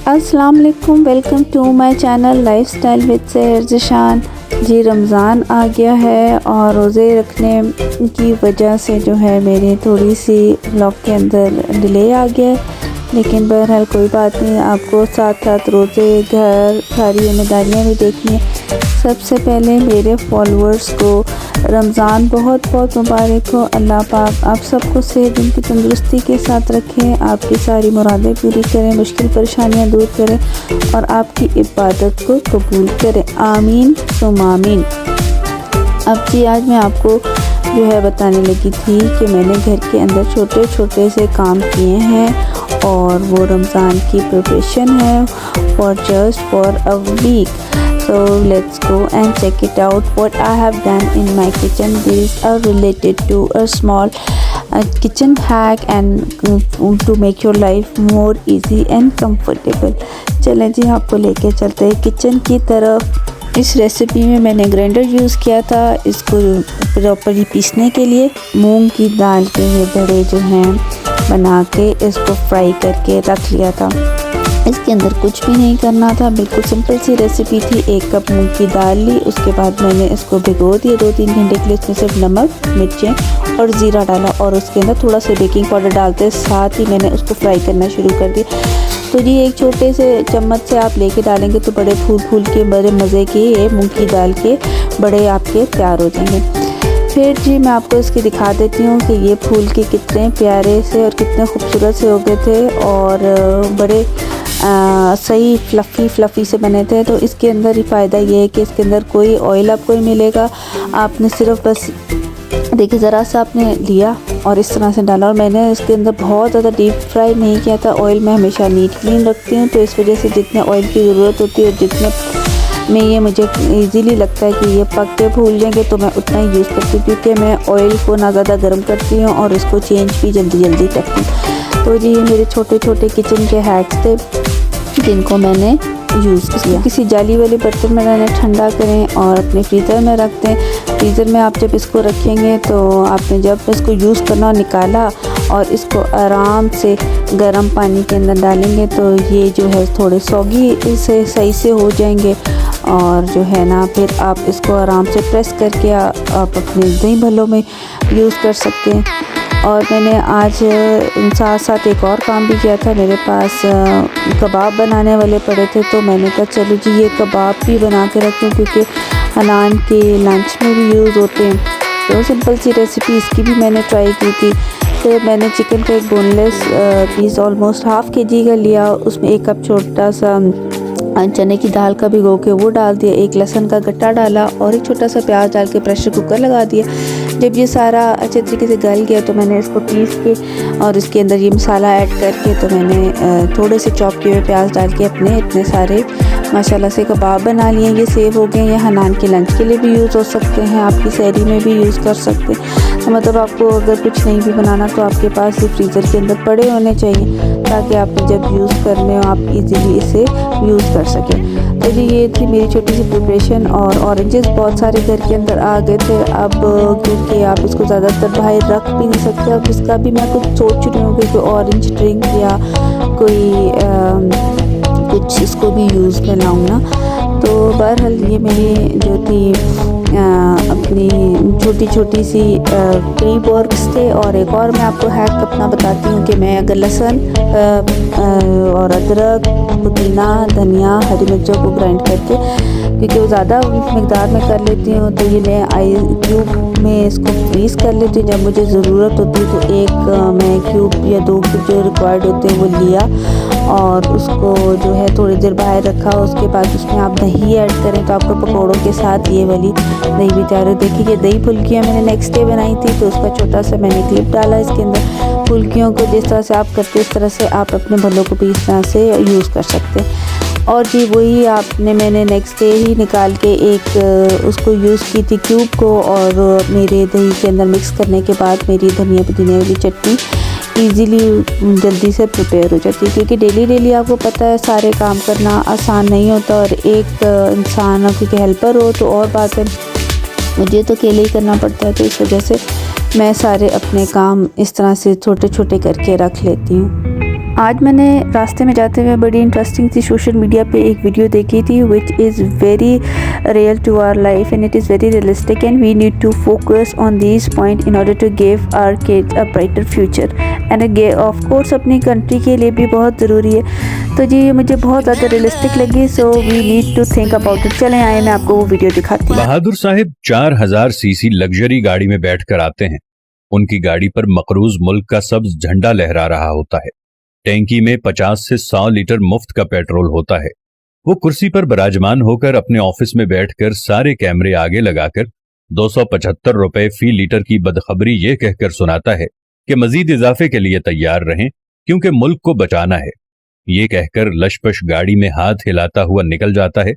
अस्सलाम वालेकुम, welcome to my channel lifestyle with Sehar Zeeshan. जी रमज़ान आ गया है और रोज़े रखने की वजह से जो है मेरी थोड़ी सी व्लॉग के अंदर डिले आ गया है, लेकिन बहरहाल कोई बात नहीं। आपको साथ साथ रोज़े, घर, सारी जिम्मेदारियाँ भी देखनी है। सबसे पहले मेरे फॉलोअर्स को रमज़ान बहुत बहुत मुबारक हो। अल्लाह पाक आप सबको सेहत दिन की तंदुरुस्ती के साथ रखें, आपकी सारी मुरादें पूरी करें, मुश्किल परेशानियां दूर करें और आपकी इबादत को कबूल करें। आमीन सुम आमीन। अब जी आज मैं आपको जो है बताने लगी थी कि मैंने घर के अंदर छोटे छोटे से काम किए हैं और वो रमज़ान की प्रिपरेशन है for a week. So let's go and check it out what I have done in my kitchen. These are related to a small kitchen hack and to make your life more easy and comfortable. चलें जी आपको लेके चलते हैं kitchen की तरफ। इस recipe में मैंने ग्राइंडर यूज़ किया था इसको प्रॉपरली पीसने के लिए। मूंग की दाल के ये बड़े जो हैं बना के इसको फ्राई करके रख लिया था। इसके अंदर कुछ भी नहीं करना था, बिल्कुल सिंपल सी रेसिपी थी। 1 कप मूंग की दाल ली, उसके बाद मैंने इसको भिगो दिया 2-3 घंटे के लिए। इसमें सिर्फ नमक, मिर्चें और ज़ीरा डाला और उसके अंदर थोड़ा सा बेकिंग पाउडर डालते साथ ही मैंने उसको फ्राई करना शुरू कर दिया। तो जी एक छोटे से चम्मच से आप लेके डालेंगे तो बड़े फूल के बड़े मज़े के ये मूँग की दाल के बड़े आपके तैयार हो जाएंगे। फिर जी मैं आपको इसकी दिखा देती हूँ कि ये फूल के कितने प्यारे से और कितने खूबसूरत से हो गए थे और बड़े सही फ्लफ़ी से बने थे। तो इसके अंदर ही फ़ायदा ये है कि इसके अंदर कोई ऑयल आपको नहीं मिलेगा। आपने सिर्फ बस देखिए ज़रा सा आपने लिया और इस तरह से डाला। और मैंने इसके अंदर बहुत ज़्यादा डीप फ्राई नहीं किया था। ऑयल मैं हमेशा नीट क्लीन रखती हूँ, तो इस वजह से जितने ऑयल की ज़रूरत होती है और जितने में ये मुझे इजीली लगता है कि ये पक के फूल जाएंगे तो मैं उतना ही यूज़ करती हूँ, क्योंकि मैं ऑयल को ना ज़्यादा गर्म करती हूँ और इसको चेंज भी जल्दी करती हूँ। तो जी ये मेरे छोटे छोटे किचन के हैक्स थे जिनको मैंने यूज़ किया। किसी जाली वाले बर्तन में रहने ठंडा करें और अपने फ्रीज़र में रख दें। फ्रीज़र में आप जब इसको रखेंगे तो आपने जब इसको यूज़ करना निकाला और इसको आराम से गर्म पानी के अंदर डालेंगे तो ये जो है थोड़े सॉगी से सही से हो जाएंगे। और जो है ना फिर आप इसको आराम से प्रेस करके आप अपने दही भल्लों में यूज़ कर सकते हैं। और मैंने आज साथ साथ एक और काम भी किया था। मेरे पास कबाब बनाने वाले पड़े थे, तो मैंने कहा चलो जी ये कबाब भी बना के रखूँ, क्योंकि हनान के लंच में भी यूज़ होते हैं। तो सिंपल सी रेसिपी इसकी भी मैंने ट्राई की थी। तो मैंने चिकन का एक बोनलेस पीस ऑलमोस्ट ½ kg का लिया, उसमें 1 कप छोटा सा चने की दाल का भिगो के वो डाल दिया, 1 लहसुन का गट्टा डाला और एक छोटा सा प्याज डाल के प्रेशर कुकर लगा दिया। जब ये सारा अच्छे तरीके से गल गया तो मैंने इसको पीस के और इसके अंदर ये मसाला ऐड करके तो मैंने थोड़े से चॉप किए हुए प्याज डाल के अपने इतने सारे माशाल्लाह से कबाब बना लिए। ये सेव हो गए। ये हनान के लंच के लिए भी यूज़ हो सकते हैं, आपकी सहरी में भी यूज़ कर सकते हैं। तो मतलब आपको अगर कुछ नहीं भी बनाना तो आपके पास ये फ्रीज़र के अंदर पड़े होने चाहिए, ताकि आपने जब यूज़ करने हो आप इजीली इसे यूज़ कर सकें। तो जी ये थी मेरी छोटी सी प्रिपरेशन। और ऑरेंजेस बहुत सारे घर के अंदर आ गए थे। अब क्योंकि आप इसको ज़्यादातर बाहर रख भी नहीं सकते, अब इसका भी मैं कुछ सोच रही हूँ कि कोई ऑरेंज ड्रिंक या कोई कुछ इसको भी यूज़ में लाऊँ ना। तो बहरहाल ये मेरी जो थी अपनी छोटी छोटी सी प्री वर्क्स थे। और एक और मैं आपको हैक अपना बताती हूँ कि मैं अगर लहसुन और अदरक, पुदीना, धनिया, हरी मिर्चों को ग्राइंड करके, क्योंकि वो ज़्यादा मकदार में कर लेती हूँ, तो ये मैं आई क्यूब में इसको फ्रीज़ कर लेती हूँ। जब मुझे ज़रूरत होती है तो एक मैं क्यूब या 2 क्यूब जो रिक्वायर्ड होते हैं वो लिया और उसको जो है थोड़ी देर बाहर रखा। उसके बाद उसमें आप दही ऐड करें तो आपको पकौड़ों के साथ ये वाली दही भी तैयार हो। देखिए ये दही फुल्कियाँ मैंने नेक्स्ट डे बनाई थी, तो उसका छोटा सा मैंने क्लिप डाला इसके अंदर। फुल्कियों को जिस तरह से आप करते हैं इस तरह से आप अपने भल्लों को भी इस तरह से यूज़ कर सकते हैं। और जी वही मैंने नेक्स्ट डे ही निकाल के एक उसको यूज़ की थी क्यूब को, और मेरे दही के अंदर मिक्स करने के बाद मेरी धनिया पुदीने वाली चटनी ईज़िली जल्दी से प्रिपेयर हो जाती है। क्योंकि डेली आपको पता है सारे काम करना आसान नहीं होता, और एक इंसान क्योंकि हेल्पर हो तो और बात है, मुझे तो अकेले ही करना पड़ता है। तो इस वजह से मैं सारे अपने काम इस तरह से छोटे छोटे करके रख लेती हूँ। आज मैंने रास्ते में जाते हुए बड़ी इंटरेस्टिंग सी सोशल मीडिया पे एक वीडियो देखी थी which is very real to our life and it is very realistic and we need to focus on this point in order to give our kids a brighter future and of course अपनी country के लिए भी बहुत ज़रूरी है। तो जी मुझे बहुत ज़्यादा रियलिस्टिक लगी, so we need to think about it. चलें आए मैं आपको वो वीडियो दिखाती हूँ। बहादुर साहिब 4000 सीसी लग्जरी गाड़ी में बैठकर आते हैं। उनकी गाड़ी पर मकरूज मुल्क का सब्ज झंडा लहरा रहा होता है। टैंकी में 50 से 100 लीटर मुफ्त का पेट्रोल होता है। वो कुर्सी पर विराजमान होकर अपने ऑफिस में बैठकर सारे कैमरे आगे लगाकर 275 रुपए फी लीटर की बदखबरी ये कहकर सुनाता है कि मजीद इजाफे के लिए तैयार रहें क्योंकि मुल्क को बचाना है। ये कहकर लशपश गाड़ी में हाथ हिलाता हुआ निकल जाता है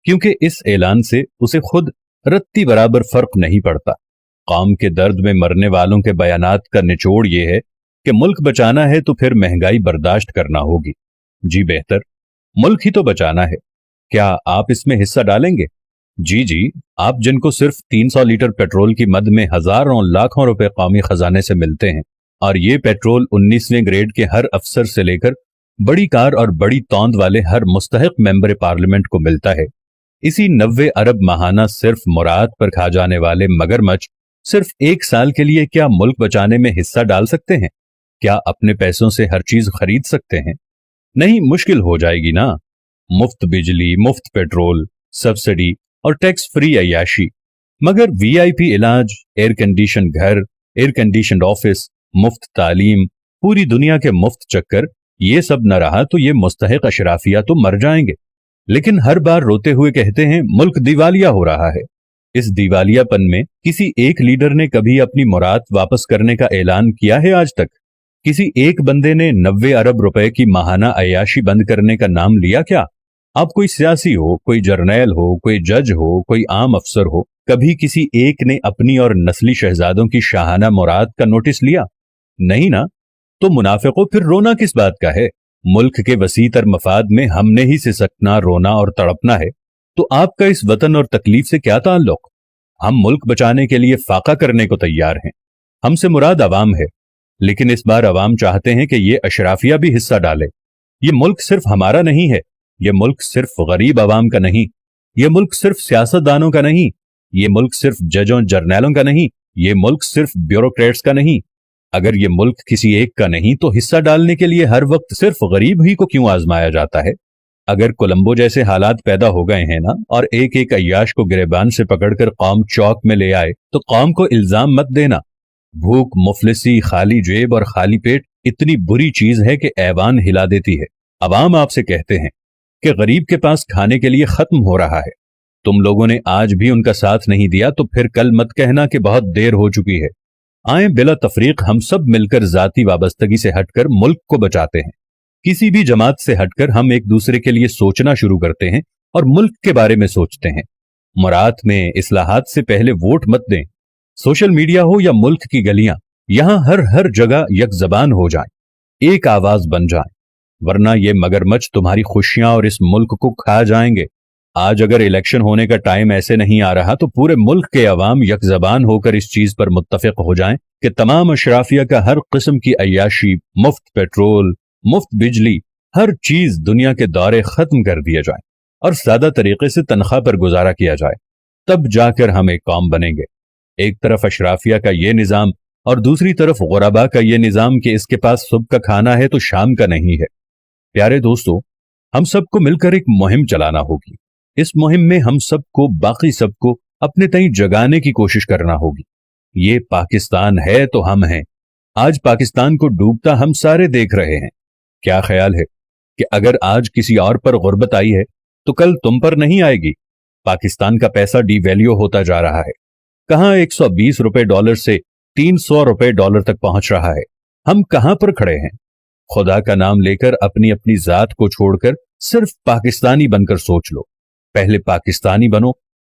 क्योंकि इस ऐलान से उसे खुद रत्ती बराबर फर्क नहीं पड़ता। कौम के दर्द में मरने वालों के बयानात का निचोड़ ये है कि मुल्क बचाना है तो फिर महंगाई बर्दाश्त करना होगी। जी बेहतर, मुल्क ही तो बचाना है। क्या आप इसमें हिस्सा डालेंगे? जी, आप जिनको सिर्फ 300 लीटर पेट्रोल की मद में हजारों लाखों रुपए कौमी खजाने से मिलते हैं और ये पेट्रोल 19वें ग्रेड के हर अफसर से लेकर बड़ी कार और बड़ी तौंद वाले हर मुस्तहिक मेंबर पार्लियामेंट को मिलता है। इसी 90 अरब माहाना सिर्फ मुराद पर खा जाने वाले मगरमच्छ सिर्फ 1 साल के लिए क्या मुल्क बचाने में हिस्सा डाल सकते हैं? क्या अपने पैसों से हर चीज खरीद सकते हैं? नहीं, मुश्किल हो जाएगी ना। मुफ्त बिजली, मुफ्त पेट्रोल, सब्सिडी और टैक्स फ्री अय्याशी, मगर वीआईपी इलाज, एयर कंडीशन घर, एयर कंडीशन ऑफिस, मुफ्त तालीम, पूरी दुनिया के मुफ्त चक्कर, ये सब न रहा तो ये मुस्तहिक अशराफिया तो मर जाएंगे। लेकिन हर बार रोते हुए कहते हैं मुल्क दिवालिया हो रहा है। इस दिवालियापन में किसी एक लीडर ने कभी अपनी मुराद वापस करने का ऐलान किया है आज तक? किसी एक बंदे ने 90 अरब रुपए की माहाना अय्याशी बंद करने का नाम लिया क्या? आप कोई सियासी हो, कोई जर्नैल हो, कोई जज हो, कोई आम अफसर हो, कभी किसी एक ने अपनी और नस्ली शहजादों की शाहाना मुराद का नोटिस लिया? नहीं ना। तो मुनाफिकों, फिर रोना किस बात का है? मुल्क के वसीतर मफाद में हमने ही सिसकना, रोना और तड़पना है, तो आपका इस वतन और तकलीफ से क्या ताल्लुक? हम मुल्क बचाने के लिए फाका करने को तैयार हैं। हमसे मुराद अवाम है, लेकिन इस बार अवाम चाहते हैं कि ये अशराफिया भी हिस्सा डाले। ये मुल्क सिर्फ हमारा नहीं है, ये मुल्क सिर्फ गरीब अवाम का नहीं, ये मुल्क सिर्फ सियासतदानों का नहीं, ये मुल्क सिर्फ जजों जर्नैलों का नहीं, ये मुल्क सिर्फ ब्यूरोक्रेट्स का नहीं। अगर ये मुल्क किसी एक का नहीं तो हिस्सा डालने के लिए हर वक्त सिर्फ गरीब ही को क्यों आजमाया जाता है? अगर कोलंबो जैसे हालात पैदा हो गए हैं ना, और एक एक अय्याश को गिरेबान से पकड़कर कौम चौक में ले आए, तो कौम को इल्जाम मत देना। भूख, मुफलिसी, खाली जेब और खाली पेट इतनी बुरी चीज है कि ऐवान हिला देती है। अवाम आपसे कहते हैं कि गरीब के पास खाने के लिए खत्म हो रहा है। तुम लोगों ने आज भी उनका साथ नहीं दिया तो फिर कल मत कहना कि बहुत देर हो चुकी है। आए बिला तफरीक हम सब मिलकर जाती वाबस्तगी से हटकर मुल्क को बचाते हैं। किसी भी जमात से हटकर हम एक दूसरे के लिए सोचना शुरू करते हैं और मुल्क के बारे में सोचते हैं। मुराद में इस्लाहात से पहले वोट मत दें। सोशल मीडिया हो या मुल्क की गलियां, यहां हर जगह एक जबान हो जाएं, एक आवाज बन जाएं, वरना ये मगरमच्छ तुम्हारी खुशियां और इस मुल्क को खा जाएंगे। आज अगर इलेक्शन होने का टाइम ऐसे नहीं आ रहा तो पूरे मुल्क के अवाम एक जबान होकर इस चीज पर मुत्तफिक हो जाएं कि तमाम अशराफिया का हर किस्म की अय्याशी, मुफ्त पेट्रोल, मुफ्त बिजली, हर चीज दुनिया के दौरे खत्म कर दिया जाए और सादा तरीके से तनख्वाह पर गुजारा किया जाए। तब जाकर हम एक कौम बनेंगे। एक तरफ अशराफिया का ये निजाम और दूसरी तरफ गुरबा का ये निजाम कि इसके पास सुबह का खाना है तो शाम का नहीं है। प्यारे दोस्तों, हम सबको मिलकर एक मुहिम चलाना होगी। इस मुहिम में हम सबको, बाकी सबको अपने तई जगाने की कोशिश करना होगी। ये पाकिस्तान है तो हम हैं। आज पाकिस्तान को डूबता हम सारे देख रहे हैं। क्या ख्याल है कि अगर आज किसी और पर गुर्बत आई है तो कल तुम पर नहीं आएगी? पाकिस्तान का पैसा डिवैल्यू होता जा रहा है। कहां 120 रुपए डॉलर से 300 रुपए डॉलर तक पहुंच रहा है। हम कहां पर खड़े हैं? खुदा का नाम लेकर अपनी अपनी जात को छोड़कर सिर्फ पाकिस्तानी बनकर सोच लो। पहले पाकिस्तानी बनो,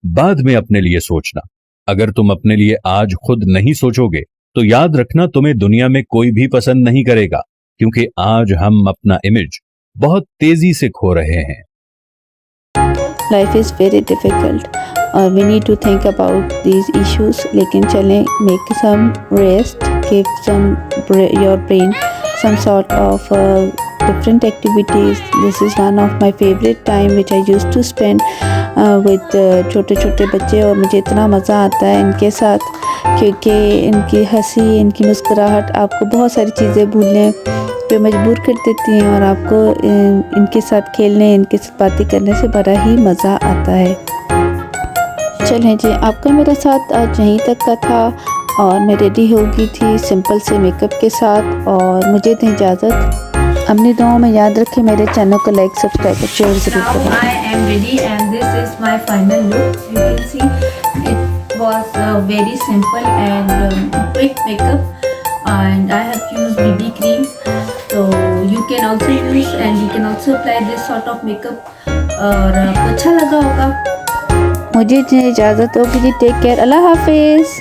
बाद में अपने लिए सोचना। अगर तुम अपने लिए आज खुद नहीं सोचोगे तो याद रखना तुम्हें दुनिया में कोई भी पसंद नहीं करेगा, क्योंकि आज हम अपना इमेज बहुत तेजी से खो रहे हैं। लाइफ इज़ वेरी डिफिकल्ट और we need to think about these issues. लेकिन चलें, make some rest, give some your brain some sort of different activities. This is one of my favorite time which I used to spend with छोटे छोटे बच्चे, और मुझे इतना मज़ा आता है इनके साथ, क्योंकि इनकी हंसी, इनकी मुस्कुराहट आपको बहुत सारी चीज़ें भूलने पे मजबूर कर देती हैं, और आपको इनके साथ खेलने, इनके साथ बातें करने से बड़ा ही मज़ा आता है। चलें जी, आपका मेरा साथ आज यहीं तक का था, और मैं रेडी हो गई थी सिंपल से मेकअप के साथ, और मुझे दें इजाज़त। अपनी दुआओं में याद रखें, मेरे चैनल को लाइक, सब्सक्राइब और शेयर ज़रूर करें। Now I am ready and this is my final look. You can see it was very simple and quick makeup, and I have used BB cream. So you can also use and you can also apply this sort of makeup. और आपको अच्छा लगा होगा। मुझे इजाज़त होगी जी, take care, अल्लाह हाफिज़।